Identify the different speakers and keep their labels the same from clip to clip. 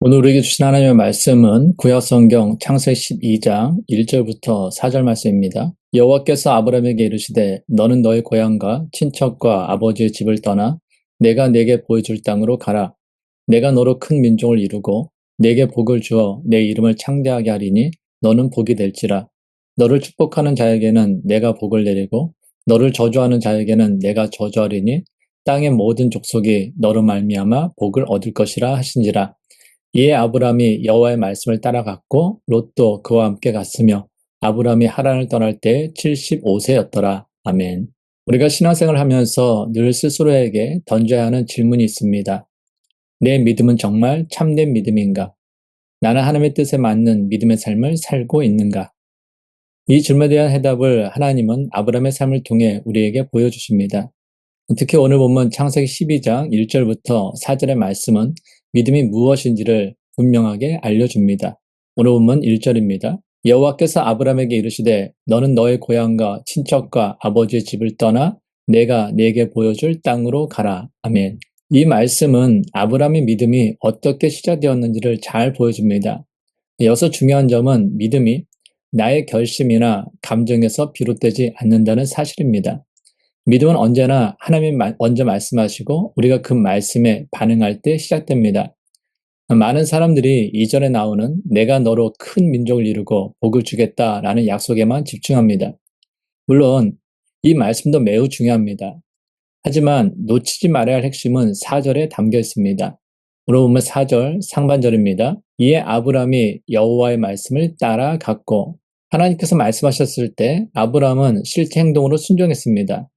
Speaker 1: 오늘 우리에게 주신 하나님의 말씀은 구약성경 창세기 12장 1절부터 4절 말씀입니다. 여호와께서 아브라함에게 이르시되 너는 너의 고향과 친척과 아버지의 집을 떠나 내가 네게 보여줄 땅으로 가라. 내가 너로 큰 민족을 이루고 네게 복을 주어 내 이름을 창대하게 하리니 너는 복이 될지라. 너를 축복하는 자에게는 내가 복을 내리고 너를 저주하는 자에게는 내가 저주하리니 땅의 모든 족속이 너로 말미암아 복을 얻을 것이라 하신지라. 이에 아브람이 여호와의 말씀을 따라갔고 롯도 그와 함께 갔으며 아브람이 하란을 떠날 때 75세였더라. 아멘. 우리가 신앙생활을 하면서 늘 스스로에게 던져야 하는 질문이 있습니다. 내 믿음은 정말 참된 믿음인가? 나는 하나님의 뜻에 맞는 믿음의 삶을 살고 있는가? 이 질문에 대한 해답을 하나님은 아브람의 삶을 통해 우리에게 보여주십니다. 특히 오늘 본문 창세기 12장 1절부터 4절의 말씀은 믿음이 무엇인지를 분명하게 알려줍니다. 오늘 본문 1절입니다. 여호와께서 아브람에게 이르시되 너는 너의 고향과 친척과 아버지의 집을 떠나 내가 네게 보여줄 땅으로 가라. 아멘. 이 말씀은 아브람의 믿음이 어떻게 시작되었는지를 잘 보여줍니다. 여기서 중요한 점은 믿음이 나의 결심이나 감정에서 비롯되지 않는다는 사실입니다. 믿음은 언제나 하나님이 먼저 말씀하시고 우리가 그 말씀에 반응할 때 시작됩니다. 많은 사람들이 이전에 나오는 내가 너로 큰 민족을 이루고 복을 주겠다라는 약속에만 집중합니다. 물론 이 말씀도 매우 중요합니다. 하지만 놓치지 말아야 할 핵심은 4절에 담겨 있습니다. 오늘 보면 4절 상반절입니다. 이에 아브람이 여호와의 말씀을 따라갔고, 하나님께서 말씀하셨을 때 아브람은 실제 행동으로 순종했습니다.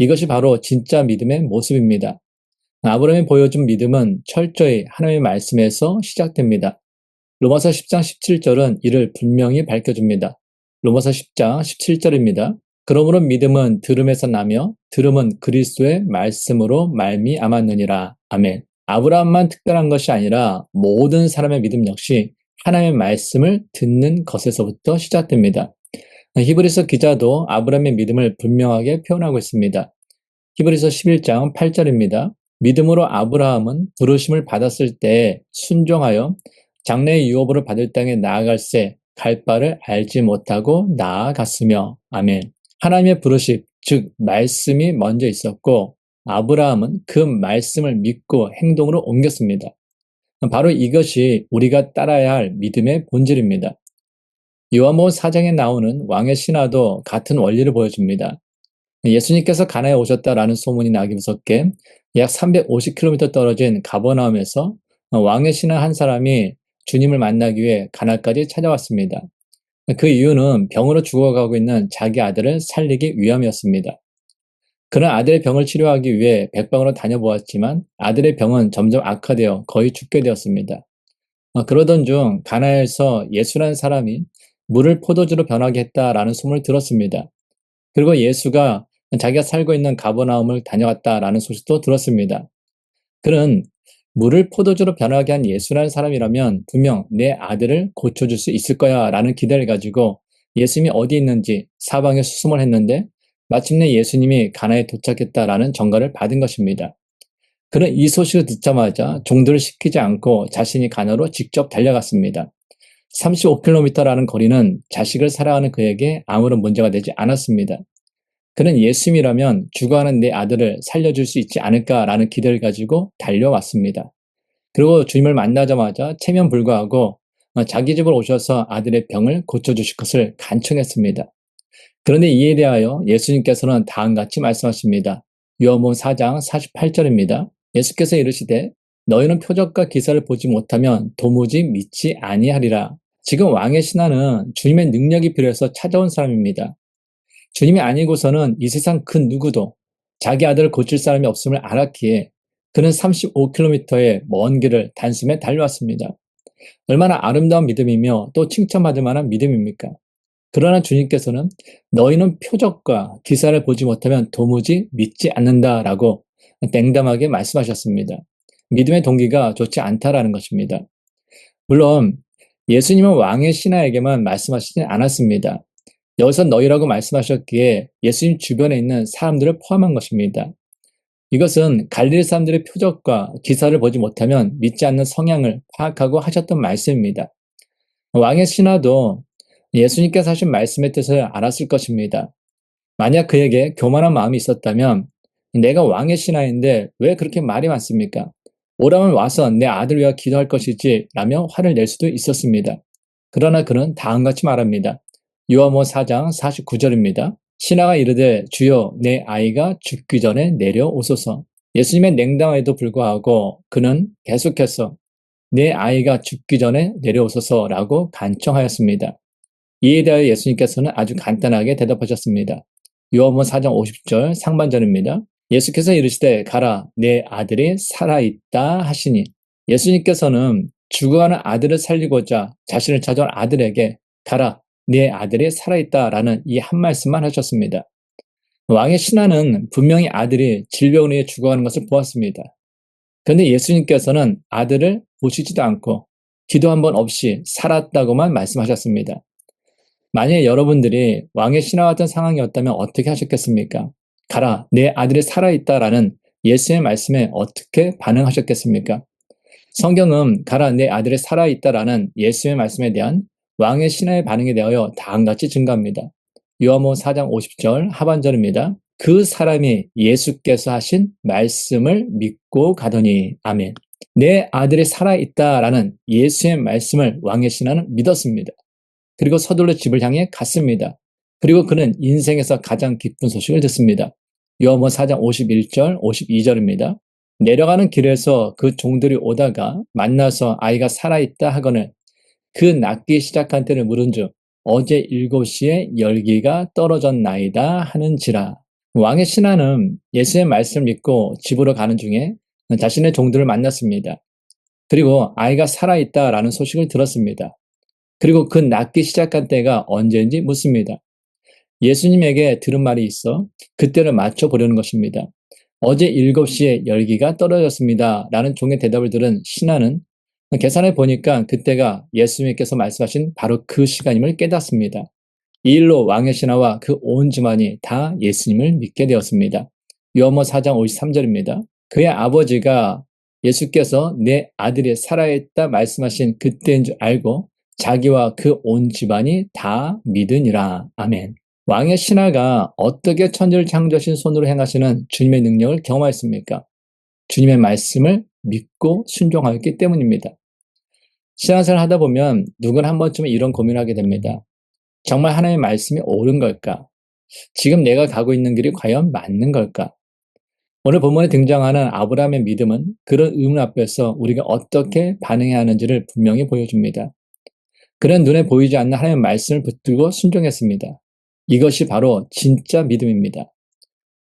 Speaker 1: 이것이 바로 진짜 믿음의 모습입니다. 아브라함이 보여준 믿음은 철저히 하나님의 말씀에서 시작됩니다. 로마서 10장 17절은 이를 분명히 밝혀줍니다. 로마서 10장 17절입니다. 그러므로 믿음은 들음에서 나며 들음은 그리스도의 말씀으로 말미암았느니라. 아멘. 아브라함만 특별한 것이 아니라 모든 사람의 믿음 역시 하나님의 말씀을 듣는 것에서부터 시작됩니다. 히브리서 기자도 아브라함의 믿음을 분명하게 표현하고 있습니다. 히브리서 11장 8절입니다. 믿음으로 아브라함은 부르심을 받았을 때 순종하여 장래의 유업으로 받을 땅에 나아갈새 갈 바를 알지 못하고 나아갔으며. 아멘. 하나님의 부르심, 즉 말씀이 먼저 있었고 아브라함은 그 말씀을 믿고 행동으로 옮겼습니다. 바로 이것이 우리가 따라야 할 믿음의 본질입니다. 요한복음 4장에 나오는 왕의 신화도 같은 원리를 보여줍니다. 예수님께서 가나에 오셨다라는 소문이 나기 무섭게 약 350km 떨어진 가버나움에서 왕의 신하 한 사람이 주님을 만나기 위해 가나까지 찾아왔습니다. 그 이유는 병으로 죽어가고 있는 자기 아들을 살리기 위함이었습니다. 그는 아들의 병을 치료하기 위해 백방으로 다녀보았지만 아들의 병은 점점 악화되어 거의 죽게 되었습니다. 그러던 중 가나에서 예수라는 사람이 물을 포도주로 변하게 했다라는 소문을 들었습니다. 그리고 예수가 자기가 살고 있는 가버나움을 다녀왔다라는 소식도 들었습니다. 그는 물을 포도주로 변하게 한 예수라는 사람이라면 분명 내 아들을 고쳐줄 수 있을 거야 라는 기대를 가지고 예수님이 어디 있는지 사방에 수소문 했는데 마침내 예수님이 가나에 도착했다라는 전가를 받은 것입니다. 그는 이 소식을 듣자마자 종들을 시키지 않고 자신이 가나로 직접 달려갔습니다. 35km라는 거리는 자식을 사랑하는 그에게 아무런 문제가 되지 않았습니다. 그는 예수님이라면 죽어가는 내 아들을 살려줄 수 있지 않을까라는 기대를 가지고 달려왔습니다. 그리고 주님을 만나자마자 체면불구하고 자기 집으로 오셔서 아들의 병을 고쳐주실 것을 간청했습니다. 그런데 이에 대하여 예수님께서는 다음같이 말씀하십니다. 요한복음 4장 48절입니다. 예수께서 이르시되 너희는 표적과 기사를 보지 못하면 도무지 믿지 아니하리라. 지금 왕의 신하는 주님의 능력이 필요해서 찾아온 사람입니다. 주님이 아니고서는 이 세상 그 누구도 자기 아들을 고칠 사람이 없음을 알았기에 그는 35km의 먼 길을 단숨에 달려왔습니다. 얼마나 아름다운 믿음이며 또 칭찬받을 만한 믿음입니까? 그러나 주님께서는 너희는 표적과 기사를 보지 못하면 도무지 믿지 않는다라고 냉담하게 말씀하셨습니다. 믿음의 동기가 좋지 않다라는 것입니다. 물론 예수님은 왕의 신하에게만 말씀하시진 않았습니다. 여기서 너희라고 말씀하셨기에 예수님 주변에 있는 사람들을 포함한 것입니다. 이것은 갈릴리 사람들의 표적과 기사를 보지 못하면 믿지 않는 성향을 파악하고 하셨던 말씀입니다. 왕의 신하도 예수님께서 하신 말씀의 뜻을 알았을 것입니다. 만약 그에게 교만한 마음이 있었다면 내가 왕의 신하인데 왜 그렇게 말이 많습니까? 오라면 와서 내 아들 위하여 기도할 것이지 라며 화를 낼 수도 있었습니다. 그러나 그는 다음같이 말합니다. 요한복음 4장 49절입니다. 신하가 이르되 주여 내 아이가 죽기 전에 내려오소서. 예수님의 냉담에도 불구하고 그는 계속해서 내 아이가 죽기 전에 내려오소서라고 간청하였습니다. 이에 대하여 예수님께서는 아주 간단하게 대답하셨습니다. 요한복음 4장 50절 상반절입니다. 예수께서 이르시되 가라 내 아들이 살아있다 하시니 예수님께서는 죽어가는 아들을 살리고자 자신을 찾아온 아들에게 가라 내 아들이 살아있다라는 이 한 말씀만 하셨습니다. 왕의 신하는 분명히 아들이 질병으로 인해 죽어가는 것을 보았습니다. 그런데 예수님께서는 아들을 보시지도 않고 기도 한 번 없이 살았다고만 말씀하셨습니다. 만약 여러분들이 왕의 신하 같은 상황이었다면 어떻게 하셨겠습니까? 가라, 내 아들이 살아있다라는 예수의 말씀에 어떻게 반응하셨겠습니까? 성경은 가라, 내 아들이 살아있다라는 예수의 말씀에 대한 왕의 신하의 반응에 대하여 다음같이 증가합니다. 요한복음 4장 50절 하반절입니다. 그 사람이 예수께서 하신 말씀을 믿고 가더니 아멘. 내 아들이 살아있다라는 예수의 말씀을 왕의 신하는 믿었습니다. 그리고 서둘러 집을 향해 갔습니다. 그리고 그는 인생에서 가장 기쁜 소식을 듣습니다. 요한복음 4장 51절, 52절입니다. 내려가는 길에서 그 종들이 오다가 만나서 아이가 살아있다 하거늘 그 낫기 시작한 때를 물은즉 어제 7시에 열기가 떨어졌나이다 하는지라. 왕의 신하는 예수의 말씀을 믿고 집으로 가는 중에 자신의 종들을 만났습니다. 그리고 아이가 살아있다라는 소식을 들었습니다. 그리고 그 낫기 시작한 때가 언제인지 묻습니다. 예수님에게 들은 말이 있어 그때를 맞춰보려는 것입니다. 어제 7시에 열기가 떨어졌습니다. 라는 종의 대답을 들은 신하는 계산해 보니까 그때가 예수님께서 말씀하신 바로 그 시간임을 깨닫습니다. 이 일로 왕의 신하와 그 온 집안이 다 예수님을 믿게 되었습니다. 요한복음 4장 53절입니다. 그의 아버지가 예수께서 내 아들이 살아있다 말씀하신 그때인 줄 알고 자기와 그 온 집안이 다 믿으니라. 아멘. 왕의 신하가 어떻게 천지를 창조하신 손으로 행하시는 주님의 능력을 경험하였습니까? 주님의 말씀을 믿고 순종하였기 때문입니다. 신앙생활을 하다 보면 누구나 한 번쯤은 이런 고민을 하게 됩니다. 정말 하나님의 말씀이 옳은 걸까? 지금 내가 가고 있는 길이 과연 맞는 걸까? 오늘 본문에 등장하는 아브라함의 믿음은 그런 의문 앞에서 우리가 어떻게 반응해야 하는지를 분명히 보여줍니다. 그는 눈에 보이지 않는 하나님의 말씀을 붙들고 순종했습니다. 이것이 바로 진짜 믿음입니다.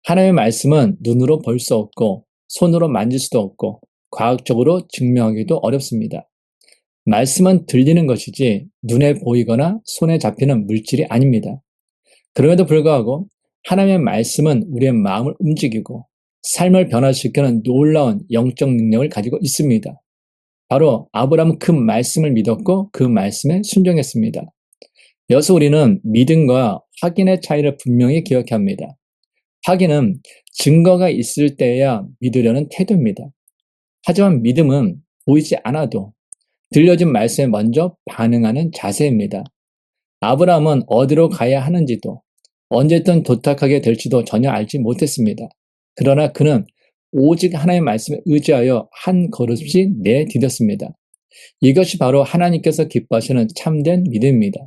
Speaker 1: 하나님의 말씀은 눈으로 볼 수 없고 손으로 만질 수도 없고 과학적으로 증명하기도 어렵습니다. 말씀은 들리는 것이지 눈에 보이거나 손에 잡히는 물질이 아닙니다. 그럼에도 불구하고 하나님의 말씀은 우리의 마음을 움직이고 삶을 변화시키는 놀라운 영적 능력을 가지고 있습니다. 바로 아브라함은 그 말씀을 믿었고 그 말씀에 순종했습니다. 여기서 우리는 믿음과 확인의 차이를 분명히 기억해야 합니다. 확인은 증거가 있을 때야 믿으려는 태도입니다. 하지만 믿음은 보이지 않아도 들려진 말씀에 먼저 반응하는 자세입니다. 아브라함은 어디로 가야 하는지도 언제든 도착하게 될지도 전혀 알지 못했습니다. 그러나 그는 오직 하나님의 말씀에 의지하여 한 걸음씩 내디뎠습니다. 이것이 바로 하나님께서 기뻐하시는 참된 믿음입니다.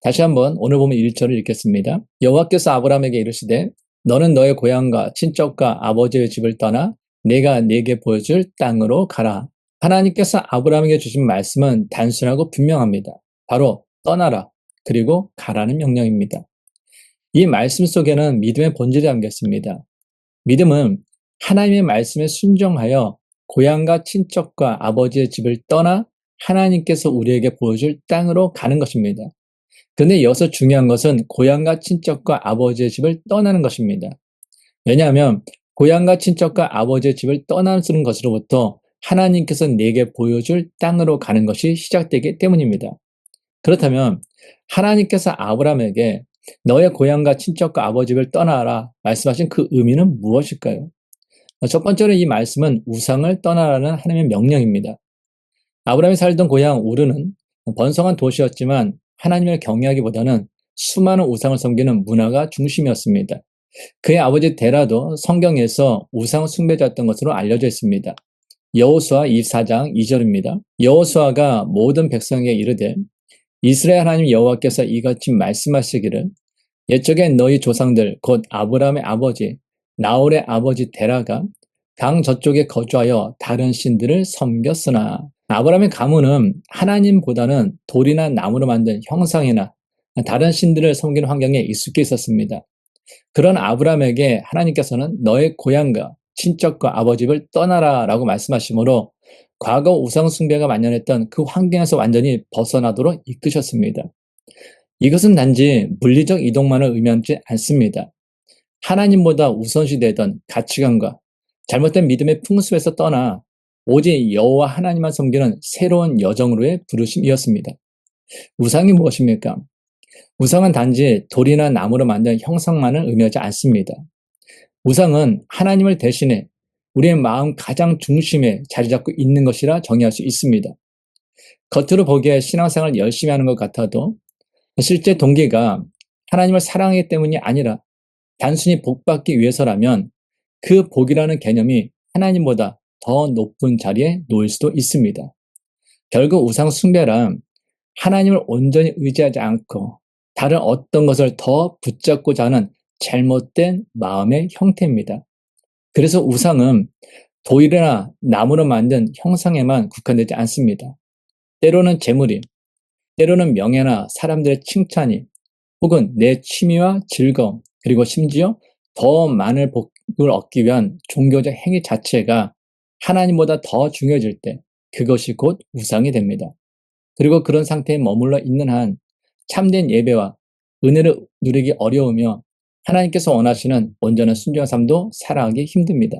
Speaker 1: 다시 한번 오늘 보면 1절을 읽겠습니다. 여호와께서 아브라함에게 이르시되 너는 너의 고향과 친척과 아버지의 집을 떠나 내가 네게 보여줄 땅으로 가라. 하나님께서 아브라함에게 주신 말씀은 단순하고 분명합니다. 바로 떠나라 그리고 가라는 명령입니다. 이 말씀 속에는 믿음의 본질이 담겨 있습니다. 믿음은 하나님의 말씀에 순종하여 고향과 친척과 아버지의 집을 떠나 하나님께서 우리에게 보여줄 땅으로 가는 것입니다. 그런데 여기서 중요한 것은 고향과 친척과 아버지의 집을 떠나는 것입니다. 왜냐하면 고향과 친척과 아버지의 집을 떠나는 것으로부터 하나님께서 내게 보여줄 땅으로 가는 것이 시작되기 때문입니다. 그렇다면 하나님께서 아브라함에게 너의 고향과 친척과 아버지를 떠나라 말씀하신 그 의미는 무엇일까요? 첫 번째로 이 말씀은 우상을 떠나라는 하나님의 명령입니다. 아브라함이 살던 고향 우르는 번성한 도시였지만 하나님을 경외하기보다는 수많은 우상을 섬기는 문화가 중심이었습니다. 그의 아버지 데라도 성경에서 우상 숭배자였던 것으로 알려져 있습니다. 여호수아 24장 2절입니다. 여호수아가 모든 백성에게 이르되 이스라엘 하나님 여호와께서 이같이 말씀하시기를 옛적에 너희 조상들 곧 아브라함의 아버지 나홀의 아버지 데라가 강 저쪽에 거주하여 다른 신들을 섬겼으나 아브라함의 가문은 하나님보다는 돌이나 나무로 만든 형상이나 다른 신들을 섬기는 환경에 익숙해 있었습니다. 그런 아브라함에게 하나님께서는 너의 고향과 친척과 아버지를 떠나라 라고 말씀하시므로 과거 우상 숭배가 만연했던 그 환경에서 완전히 벗어나도록 이끄셨습니다. 이것은 단지 물리적 이동만을 의미하지 않습니다. 하나님보다 우선시되던 가치관과 잘못된 믿음의 풍습에서 떠나 오직 여호와 하나님만 섬기는 새로운 여정으로의 부르심이었습니다. 우상이 무엇입니까? 우상은 단지 돌이나 나무로 만든 형상만을 의미하지 않습니다. 우상은 하나님을 대신해 우리의 마음 가장 중심에 자리 잡고 있는 것이라 정의할 수 있습니다. 겉으로 보기에 신앙생활을 열심히 하는 것 같아도 실제 동기가 하나님을 사랑하기 때문이 아니라 단순히 복받기 위해서라면 그 복이라는 개념이 하나님보다 더 높은 자리에 놓일 수도 있습니다. 결국 우상 숭배란 하나님을 온전히 의지하지 않고 다른 어떤 것을 더 붙잡고자 하는 잘못된 마음의 형태입니다. 그래서 우상은 돌이나 나무로 만든 형상에만 국한되지 않습니다. 때로는 재물이, 때로는 명예나 사람들의 칭찬이, 혹은 내 취미와 즐거움, 그리고 심지어 더 많은 복을 얻기 위한 종교적 행위 자체가 하나님보다 더 중요해질 때 그것이 곧 우상이 됩니다. 그리고 그런 상태에 머물러 있는 한 참된 예배와 은혜를 누리기 어려우며 하나님께서 원하시는 온전한 순종의 삶도 살아가기 힘듭니다.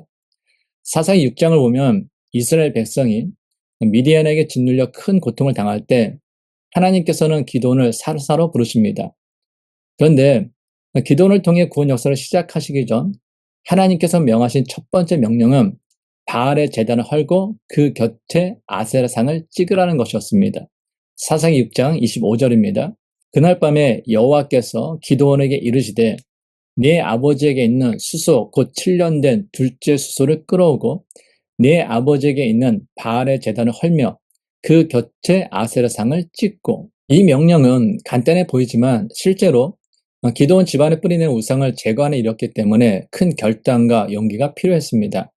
Speaker 1: 사사기 6장을 보면 이스라엘 백성이 미디안에게 짓눌려 큰 고통을 당할 때 하나님께서는 기도원을 사르사로 부르십니다. 그런데 기도원을 통해 구원 역사를 시작하시기 전 하나님께서 명하신 첫 번째 명령은 바알의 제단을 헐고 그 곁에 아세라상을 찍으라는 것이었습니다. 사사기 6장 25절입니다. 그날 밤에 여호와께서 기도원에게 이르시되 네 아버지에게 있는 수소 곧 7년 된 둘째 수소를 끌어오고 네 아버지에게 있는 바알의 제단을 헐며 그 곁에 아세라상을 찍고, 이 명령은 간단해 보이지만 실제로 기도원 집안에 뿌리는 우상을 제거하는 일이었기 때문에 큰 결단과 용기가 필요했습니다.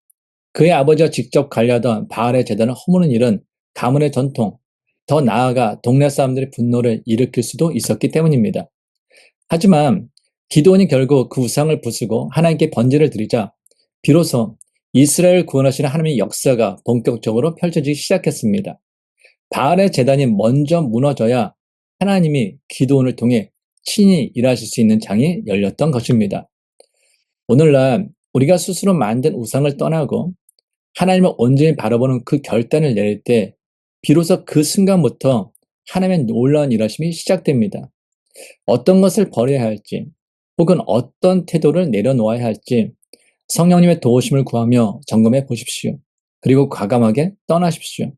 Speaker 1: 그의 아버지가 직접 관리하던 바알의 제단을 허무는 일은 가문의 전통, 더 나아가 동네 사람들의 분노를 일으킬 수도 있었기 때문입니다. 하지만 기드온이 결국 그 우상을 부수고 하나님께 번제를 드리자 비로소 이스라엘을 구원하시는 하나님의 역사가 본격적으로 펼쳐지기 시작했습니다. 바알의 제단이 먼저 무너져야 하나님이 기드온을 통해 친히 일하실 수 있는 장이 열렸던 것입니다. 오늘날 우리가 스스로 만든 우상을 떠나고 하나님을 온전히 바라보는 그 결단을 내릴 때 비로소 그 순간부터 하나님의 놀라운 일하심이 시작됩니다. 어떤 것을 버려야 할지 혹은 어떤 태도를 내려놓아야 할지 성령님의 도우심을 구하며 점검해 보십시오. 그리고 과감하게 떠나십시오.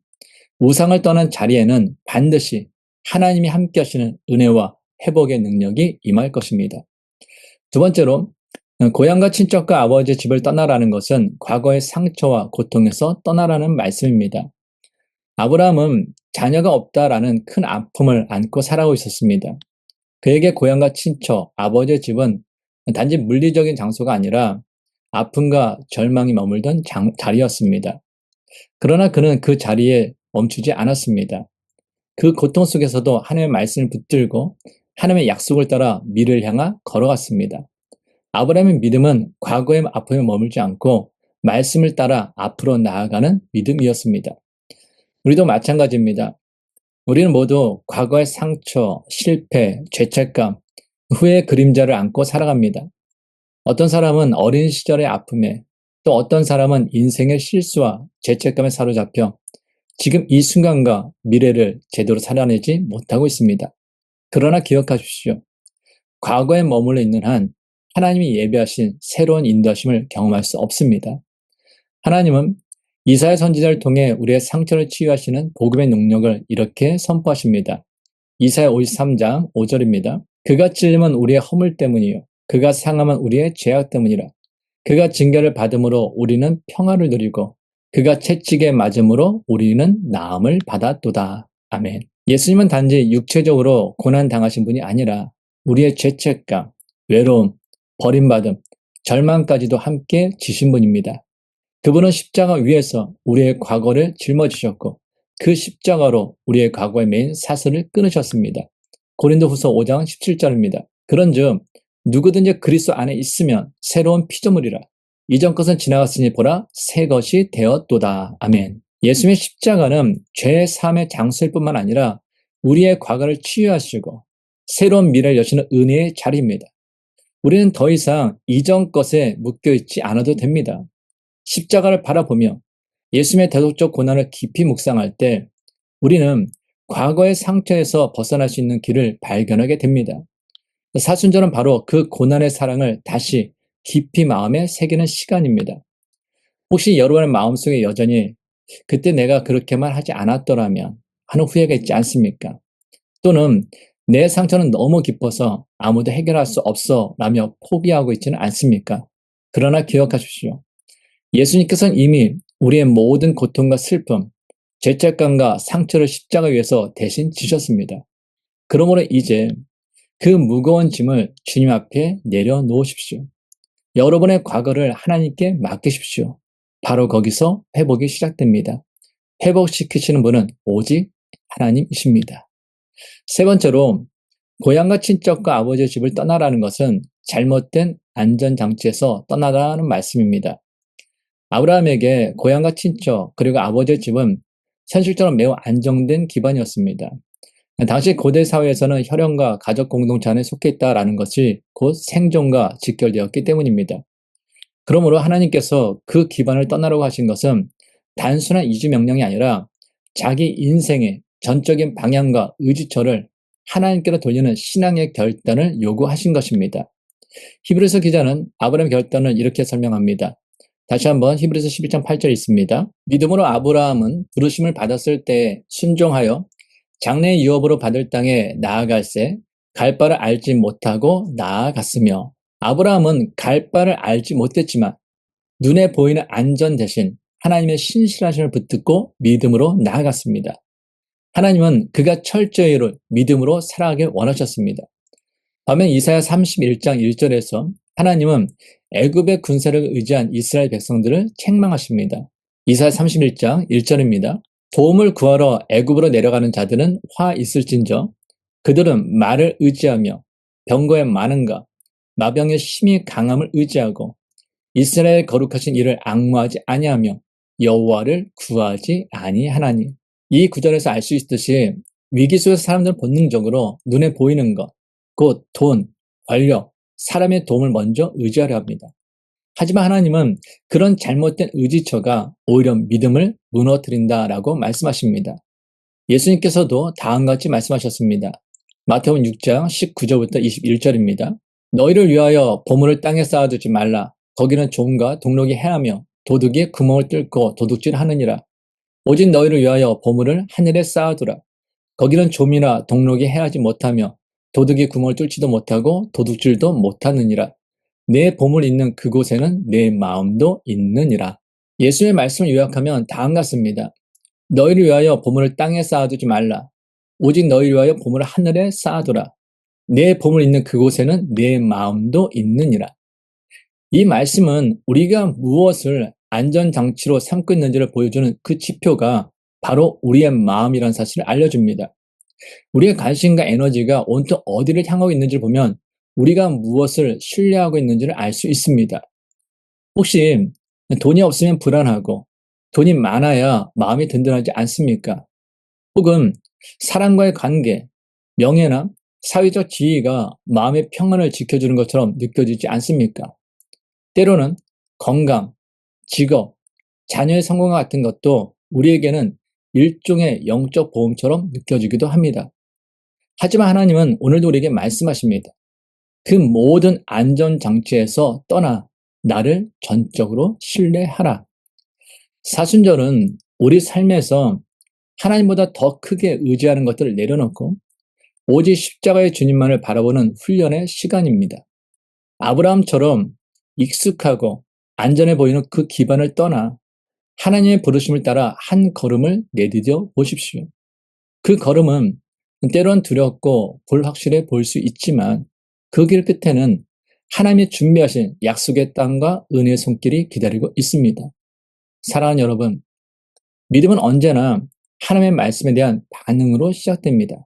Speaker 1: 우상을 떠난 자리에는 반드시 하나님이 함께 하시는 은혜와 회복의 능력이 임할 것입니다. 두 번째로, 고향과 친척과 아버지의 집을 떠나라는 것은 과거의 상처와 고통에서 떠나라는 말씀입니다. 아브라함은 자녀가 없다라는 큰 아픔을 안고 살아오고 있었습니다. 그에게 고향과 친척, 아버지의 집은 단지 물리적인 장소가 아니라 아픔과 절망이 머물던 자리였습니다. 그러나 그는 그 자리에 멈추지 않았습니다. 그 고통 속에서도 하나님의 말씀을 붙들고 하나님의 약속을 따라 미래를 향해 걸어갔습니다. 아브라함의 믿음은 과거의 아픔에 머물지 않고 말씀을 따라 앞으로 나아가는 믿음이었습니다. 우리도 마찬가지입니다. 우리는 모두 과거의 상처, 실패, 죄책감, 후회의 그림자를 안고 살아갑니다. 어떤 사람은 어린 시절의 아픔에, 또 어떤 사람은 인생의 실수와 죄책감에 사로잡혀 지금 이 순간과 미래를 제대로 살아내지 못하고 있습니다. 그러나 기억하십시오. 과거에 머물러 있는 한 하나님이 예비하신 새로운 인도하심을 경험할 수 없습니다. 하나님은 이사야 선지자를 통해 우리의 상처를 치유하시는 복음의 능력을 이렇게 선포하십니다. 이사야 53장 5절입니다. 그가 찔림은 우리의 허물 때문이요 그가 상함은 우리의 죄악 때문이라. 그가 징계를 받음으로 우리는 평화를 누리고 그가 채찍에 맞음으로 우리는 나음을 받았도다. 아멘. 예수님은 단지 육체적으로 고난당하신 분이 아니라 우리의 죄책감, 외로움, 버림받음, 절망까지도 함께 지신 분입니다. 그분은 십자가 위에서 우리의 과거를 짊어지셨고 그 십자가로 우리의 과거에 매인 사슬을 끊으셨습니다. 고린도후서 5장 17절입니다. 그런즉 누구든지 그리스도 안에 있으면 새로운 피조물이라. 이전 것은 지나갔으니 보라 새 것이 되었도다. 아멘. 예수님의 십자가는 죄 사함의 장소일 뿐만 아니라 우리의 과거를 치유하시고 새로운 미래를 여시는 은혜의 자리입니다. 우리는 더 이상 이전 것에 묶여있지 않아도 됩니다. 십자가를 바라보며 예수님의 대속적 고난을 깊이 묵상할 때 우리는 과거의 상처에서 벗어날 수 있는 길을 발견하게 됩니다. 사순절은 바로 그 고난의 사랑을 다시 깊이 마음에 새기는 시간입니다. 혹시 여러분의 마음속에 여전히 그때 내가 그렇게만 하지 않았더라면 하는 후회가 있지 않습니까? 또는 내 상처는 너무 깊어서 아무도 해결할 수 없어 라며 포기하고 있지는 않습니까? 그러나 기억하십시오. 예수님께서는 이미 우리의 모든 고통과 슬픔, 죄책감과 상처를 십자가 위에서 대신 지셨습니다. 그러므로 이제 그 무거운 짐을 주님 앞에 내려놓으십시오. 여러분의 과거를 하나님께 맡기십시오. 바로 거기서 회복이 시작됩니다. 회복시키시는 분은 오직 하나님이십니다. 세 번째로 고향과 친척과 아버지의 집을 떠나라는 것은 잘못된 안전장치에서 떠나라는 말씀입니다. 아브라함에게 고향과 친척 그리고 아버지의 집은 현실적으로 매우 안정된 기반이었습니다. 당시 고대 사회에서는 혈연과 가족 공동체 안에 속해 있다라는 것이 곧 생존과 직결되었기 때문입니다. 그러므로 하나님께서 그 기반을 떠나라고 하신 것은 단순한 이주 명령이 아니라 자기 인생의 전적인 방향과 의지처를 하나님께로 돌리는 신앙의 결단을 요구하신 것입니다. 히브리서 기자는 아브라함의 결단을 이렇게 설명합니다. 다시 한번 히브리서 11장 8절 있습니다. 믿음으로 아브라함은 부르심을 받았을 때 순종하여 장래의 유업으로 받을 땅에 나아갈새 갈 바를 알지 못하고 나아갔으며 아브라함은 갈 바를 알지 못했지만 눈에 보이는 안전 대신 하나님의 신실하심을 붙들고 믿음으로 나아갔습니다. 하나님은 그가 철저히 믿음으로 살아가길 원하셨습니다. 반면 이사야 31장 1절에서 하나님은 애굽의 군사력을 의지한 이스라엘 백성들을 책망하십니다. 이사야 31장 1절입니다. 도움을 구하러 애굽으로 내려가는 자들은 화 있을진저 그들은 말을 의지하며 병거의 많음과 마병의 힘이 강함을 의지하고 이스라엘 거룩하신 이를 앙무하지 아니하며 여호와를 구하지 아니하나니. 이 구절에서 알 수 있듯이 위기 속에서 사람들은 본능적으로 눈에 보이는 것, 곧 돈, 권력, 사람의 도움을 먼저 의지하려 합니다. 하지만 하나님은 그런 잘못된 의지처가 오히려 믿음을 무너뜨린다라고 말씀하십니다. 예수님께서도 다음과 같이 말씀하셨습니다. 마태복음 6장 19절부터 21절입니다. 너희를 위하여 보물을 땅에 쌓아두지 말라. 거기는 종과 동록이 해하며 도둑이 구멍을 뚫고 도둑질하느니라. 오직 너희를 위하여 보물을 하늘에 쌓아두라. 거기는 좀이나 동록이 해하지 못하며 도둑이 구멍을 뚫지도 못하고 도둑질도 못하느니라. 내 보물 있는 그곳에는 내 마음도 있느니라. 예수의 말씀을 요약하면 다음 같습니다. 너희를 위하여 보물을 땅에 쌓아두지 말라. 오직 너희를 위하여 보물을 하늘에 쌓아두라. 내 보물 있는 그곳에는 내 마음도 있느니라. 이 말씀은 우리가 무엇을 안전장치로 삼고 있는지를 보여주는 그 지표가 바로 우리의 마음이라는 사실을 알려줍니다. 우리의 관심과 에너지가 온통 어디를 향하고 있는지를 보면 우리가 무엇을 신뢰하고 있는지를 알 수 있습니다. 혹시 돈이 없으면 불안하고 돈이 많아야 마음이 든든하지 않습니까? 혹은 사람과의 관계, 명예나 사회적 지위가 마음의 평안을 지켜주는 것처럼 느껴지지 않습니까? 때로는 건강, 직업, 자녀의 성공 같은 것도 우리에게는 일종의 영적 보험처럼 느껴지기도 합니다. 하지만 하나님은 오늘도 우리에게 말씀하십니다. 그 모든 안전장치에서 떠나 나를 전적으로 신뢰하라. 사순절은 우리 삶에서 하나님보다 더 크게 의지하는 것들을 내려놓고 오직 십자가의 주님만을 바라보는 훈련의 시간입니다. 아브라함처럼 익숙하고 안전해 보이는 그 기반을 떠나 하나님의 부르심을 따라 한 걸음을 내디뎌 보십시오. 그 걸음은 때론 두렵고 불확실해 보일 수 있지만 그 길 끝에는 하나님이 준비하신 약속의 땅과 은혜의 손길이 기다리고 있습니다. 사랑하는 여러분, 믿음은 언제나 하나님의 말씀에 대한 반응으로 시작됩니다.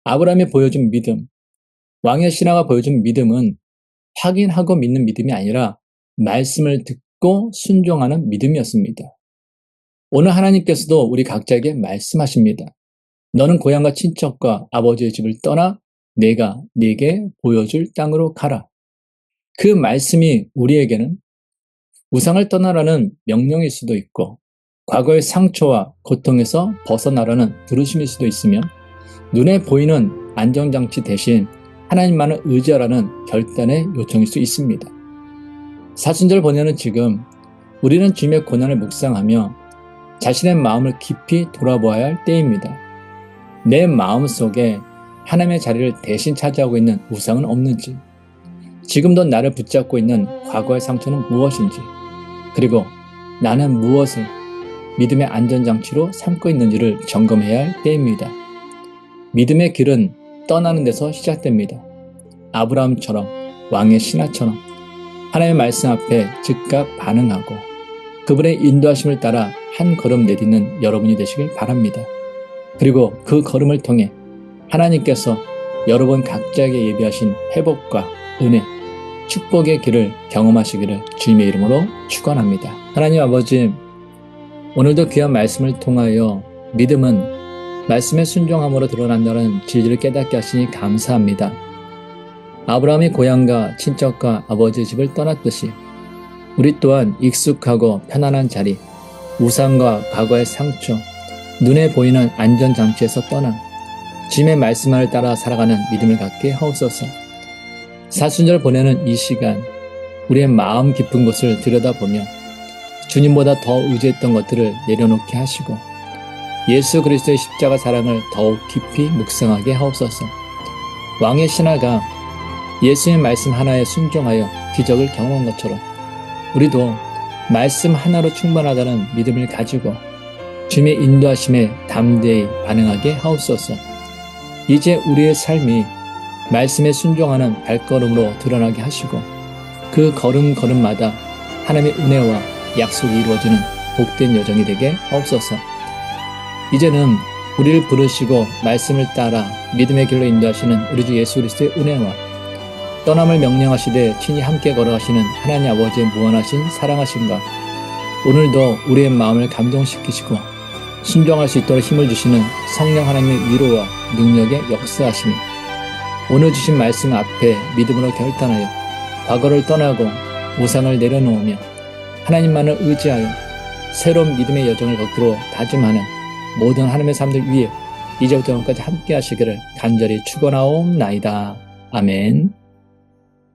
Speaker 1: 아브라함이 보여준 믿음, 왕의 신하가 보여준 믿음은 확인하고 믿는 믿음이 아니라 말씀을 듣고 순종하는 믿음이었습니다. 오늘 하나님께서도 우리 각자에게 말씀하십니다. 너는 고향과 친척과 아버지의 집을 떠나 내가 네게 보여줄 땅으로 가라. 그 말씀이 우리에게는 우상을 떠나라는 명령일 수도 있고 과거의 상처와 고통에서 벗어나라는 부르심일 수도 있으며 눈에 보이는 안정장치 대신 하나님만을 의지하라는 결단의 요청일 수 있습니다. 사순절 보내는 지금 우리는 주님의 고난을 묵상하며 자신의 마음을 깊이 돌아보아야 할 때입니다. 내 마음 속에 하나님의 자리를 대신 차지하고 있는 우상은 없는지, 지금도 나를 붙잡고 있는 과거의 상처는 무엇인지, 그리고 나는 무엇을 믿음의 안전장치로 삼고 있는지를 점검해야 할 때입니다. 믿음의 길은 떠나는 데서 시작됩니다. 아브라함처럼, 왕의 신하처럼 하나님의 말씀 앞에 즉각 반응하고 그분의 인도하심을 따라 한 걸음 내딛는 여러분이 되시길 바랍니다. 그리고 그 걸음을 통해 하나님께서 여러분 각자에게 예비하신 회복과 은혜, 축복의 길을 경험하시기를 주님의 이름으로 축원합니다. 하나님 아버지, 오늘도 귀한 말씀을 통하여 믿음은 말씀의 순종함으로 드러난다는 진리를 깨닫게 하시니 감사합니다. 아브라함이 고향과 친척과 아버지의 집을 떠났듯이 우리 또한 익숙하고 편안한 자리, 우상과 과거의 상처, 눈에 보이는 안전장치에서 떠나 주님의 말씀을 따라 살아가는 믿음을 갖게 하옵소서. 사순절 보내는 이 시간 우리의 마음 깊은 곳을 들여다보며 주님보다 더 의지했던 것들을 내려놓게 하시고 예수 그리스도의 십자가 사랑을 더욱 깊이 묵상하게 하옵소서. 왕의 신하가 예수의 말씀 하나에 순종하여 기적을 경험한 것처럼 우리도 말씀 하나로 충분하다는 믿음을 가지고 주님의 인도하심에 담대히 반응하게 하옵소서. 이제 우리의 삶이 말씀에 순종하는 발걸음으로 드러나게 하시고 그 걸음걸음마다 하나님의 은혜와 약속이 이루어지는 복된 여정이 되게 하옵소서. 이제는 우리를 부르시고 말씀을 따라 믿음의 길로 인도하시는 우리 주 예수 그리스도의 은혜와 떠남을 명령하시되 친히 함께 걸어가시는 하나님 아버지의 무한하신 사랑하심과 오늘도 우리의 마음을 감동시키시고 순종할 수 있도록 힘을 주시는 성령 하나님의 위로와 능력의 역사하심이 오늘 주신 말씀 앞에 믿음으로 결단하여 과거를 떠나고 우상을 내려놓으며 하나님만을 의지하여 새로운 믿음의 여정을 걷기로 다짐하는 모든 하나님의 사람들 위해 이제부터 영원까지 함께 하시기를 간절히 축원하옵나이다. 아멘.